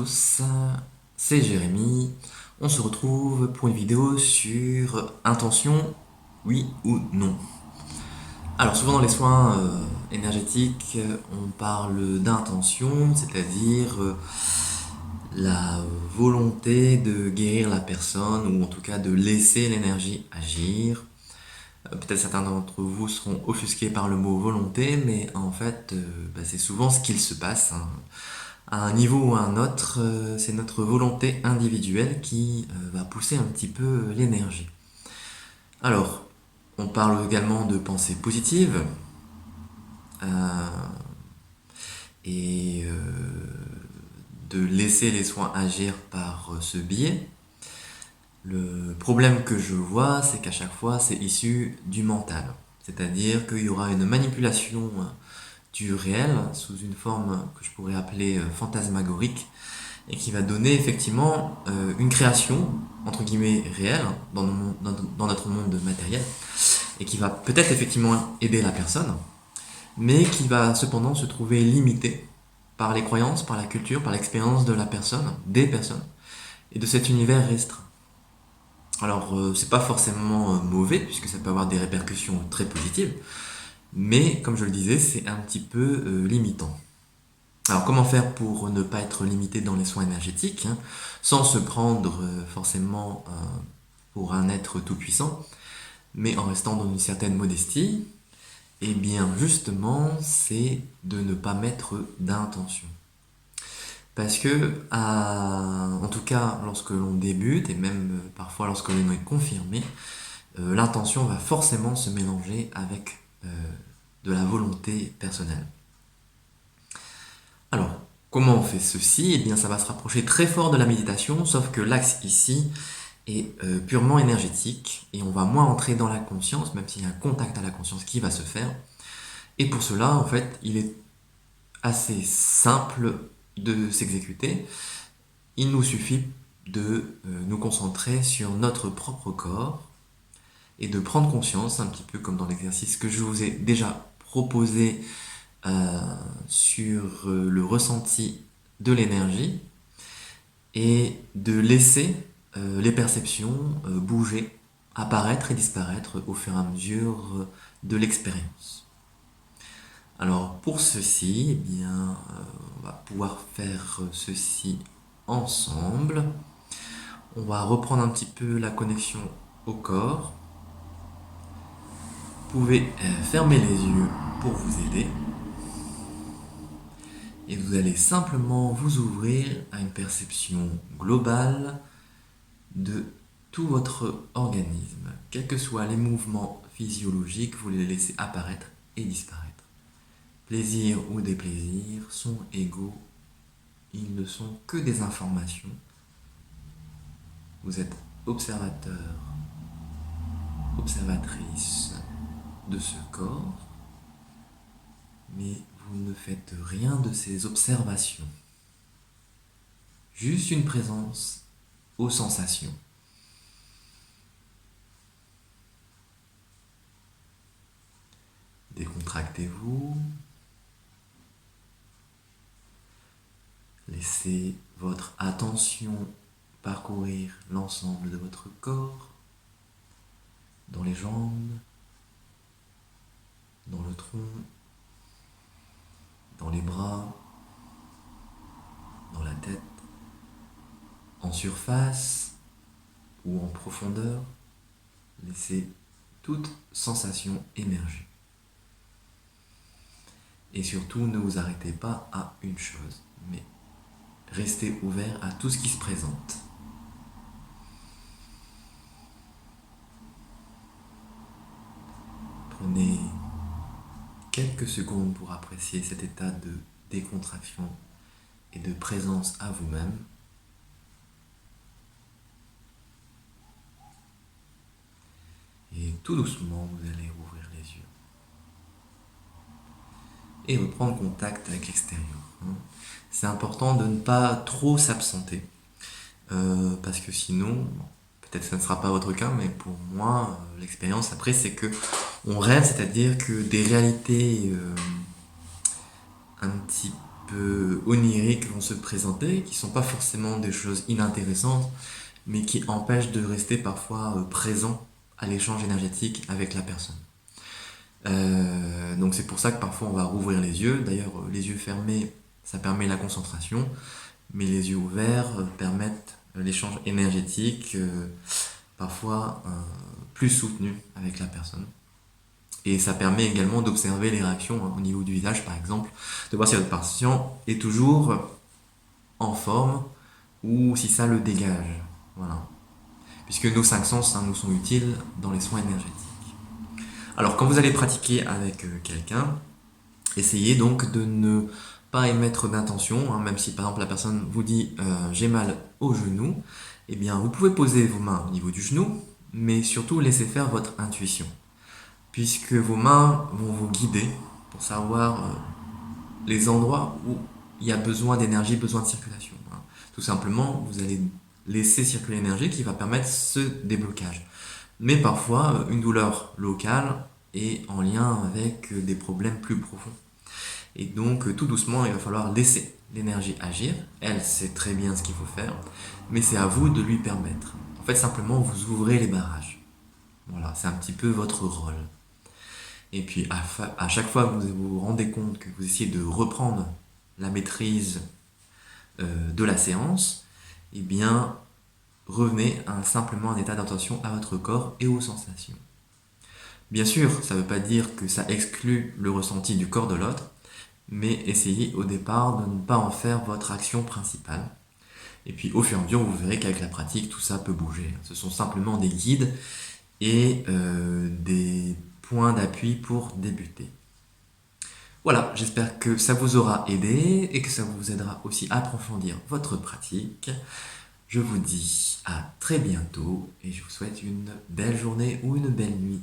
tous, c'est Jérémy. On se retrouve pour une vidéo sur intention, oui ou non. Alors souvent dans les soins énergétiques, on parle d'intention, c'est-à-dire la volonté de guérir la personne ou en tout cas de laisser l'énergie agir. Peut-être certains d'entre vous seront offusqués par le mot volonté, mais en fait c'est souvent ce qu'il se passe, hein. À un niveau ou à un autre, c'est notre volonté individuelle qui va pousser un petit peu l'énergie. Alors, on parle également de pensée positive euh, et de laisser les soins agir par ce biais. Le problème que je vois, c'est qu'à chaque fois, c'est issu du mental. C'est-à-dire qu'il y aura une manipulation du réel sous une forme que je pourrais appeler fantasmagorique, et qui va donner effectivement une création, entre guillemets, réelle dans notre monde matériel, et qui va peut-être effectivement aider la personne, mais qui va cependant se trouver limitée par les croyances, par la culture, par l'expérience de la personne, des personnes, et de cet univers restreint. Alors, c'est pas forcément mauvais, puisque ça peut avoir des répercussions très positives, mais comme je le disais, c'est un petit peu limitant. Alors comment faire pour ne pas être limité dans les soins énergétiques, hein, sans se prendre forcément pour un être tout-puissant, mais en restant dans une certaine modestie? Eh bien justement, c'est de ne pas mettre d'intention. Parce que, en tout cas, lorsque l'on débute, et même parfois lorsque l'on est confirmé, l'intention va forcément se mélanger avec de la volonté personnelle. Alors, comment on fait ceci? Eh bien, ça va se rapprocher très fort de la méditation, sauf que l'axe ici est purement énergétique, et on va moins entrer dans la conscience, même s'il y a un contact à la conscience qui va se faire. Et pour cela, en fait, il est assez simple de s'exécuter. Il nous suffit de nous concentrer sur notre propre corps, et de prendre conscience, un petit peu comme dans l'exercice que je vous ai déjà proposé sur le ressenti de l'énergie, et de laisser les perceptions bouger, apparaître et disparaître au fur et à mesure de l'expérience. Alors pour ceci, eh bien, on va pouvoir faire ceci ensemble. On va reprendre un petit peu la connexion au corps. Vous pouvez fermer les yeux pour vous aider. Et vous allez simplement vous ouvrir à une perception globale de tout votre organisme. Quels que soient les mouvements physiologiques, vous les laissez apparaître et disparaître. Plaisir ou déplaisir sont égaux, ils ne sont que des informations. Vous êtes observateur, observatrice de ce corps, mais vous ne faites rien de ces observations. Juste une présence aux sensations. Décontractez-vous. Laissez votre attention parcourir l'ensemble de votre corps, dans les jambes, dans le tronc, dans les bras, dans la tête, en surface ou en profondeur. Laissez toute sensation émerger. Et surtout, ne vous arrêtez pas à une chose, mais restez ouvert à tout ce qui se présente. Prenez quelques secondes pour apprécier cet état de décontraction et de présence à vous-même. Et tout doucement, vous allez ouvrir les yeux. Et reprendre contact avec l'extérieur. C'est important de ne pas trop s'absenter. Parce que sinon, peut-être que ça ne sera pas votre cas, mais pour moi, l'expérience après, c'est que on rêve, c'est-à-dire que des réalités un petit peu oniriques vont se présenter, qui sont pas forcément des choses inintéressantes, mais qui empêchent de rester parfois présent à l'échange énergétique avec la personne. Donc c'est pour ça que parfois on va rouvrir les yeux. D'ailleurs, les yeux fermés, ça permet la concentration, mais les yeux ouverts permettent l'échange énergétique, parfois plus soutenu avec la personne. Et ça permet également d'observer les réactions au niveau du visage, par exemple, de voir si votre patient est toujours en forme ou si ça le dégage. Voilà. Puisque nos cinq sens nous sont utiles dans les soins énergétiques. Alors, quand vous allez pratiquer avec quelqu'un, essayez donc de ne pas émettre d'intention, hein, même si par exemple la personne vous dit j'ai mal au genou, eh bien vous pouvez poser vos mains au niveau du genou, mais surtout laisser faire votre intuition, puisque vos mains vont vous guider pour savoir les endroits où il y a besoin d'énergie, besoin de circulation. Hein. Tout simplement, vous allez laisser circuler l'énergie qui va permettre ce déblocage. Mais parfois, une douleur locale est en lien avec des problèmes plus profonds. Et donc, tout doucement, il va falloir laisser l'énergie agir. Elle sait très bien ce qu'il faut faire, mais c'est à vous de lui permettre. En fait, simplement, vous ouvrez les barrages. Voilà, c'est un petit peu votre rôle. Et puis, à chaque fois que vous vous rendez compte que vous essayez de reprendre la maîtrise de la séance, eh bien, revenez simplement un état d'attention à votre corps et aux sensations. Bien sûr, ça ne veut pas dire que ça exclut le ressenti du corps de l'autre, mais essayez au départ de ne pas en faire votre action principale. Et puis au fur et à mesure, vous verrez qu'avec la pratique, tout ça peut bouger. Ce sont simplement des guides et des points d'appui pour débuter. Voilà, j'espère que ça vous aura aidé et que ça vous aidera aussi à approfondir votre pratique. Je vous dis à très bientôt et je vous souhaite une belle journée ou une belle nuit.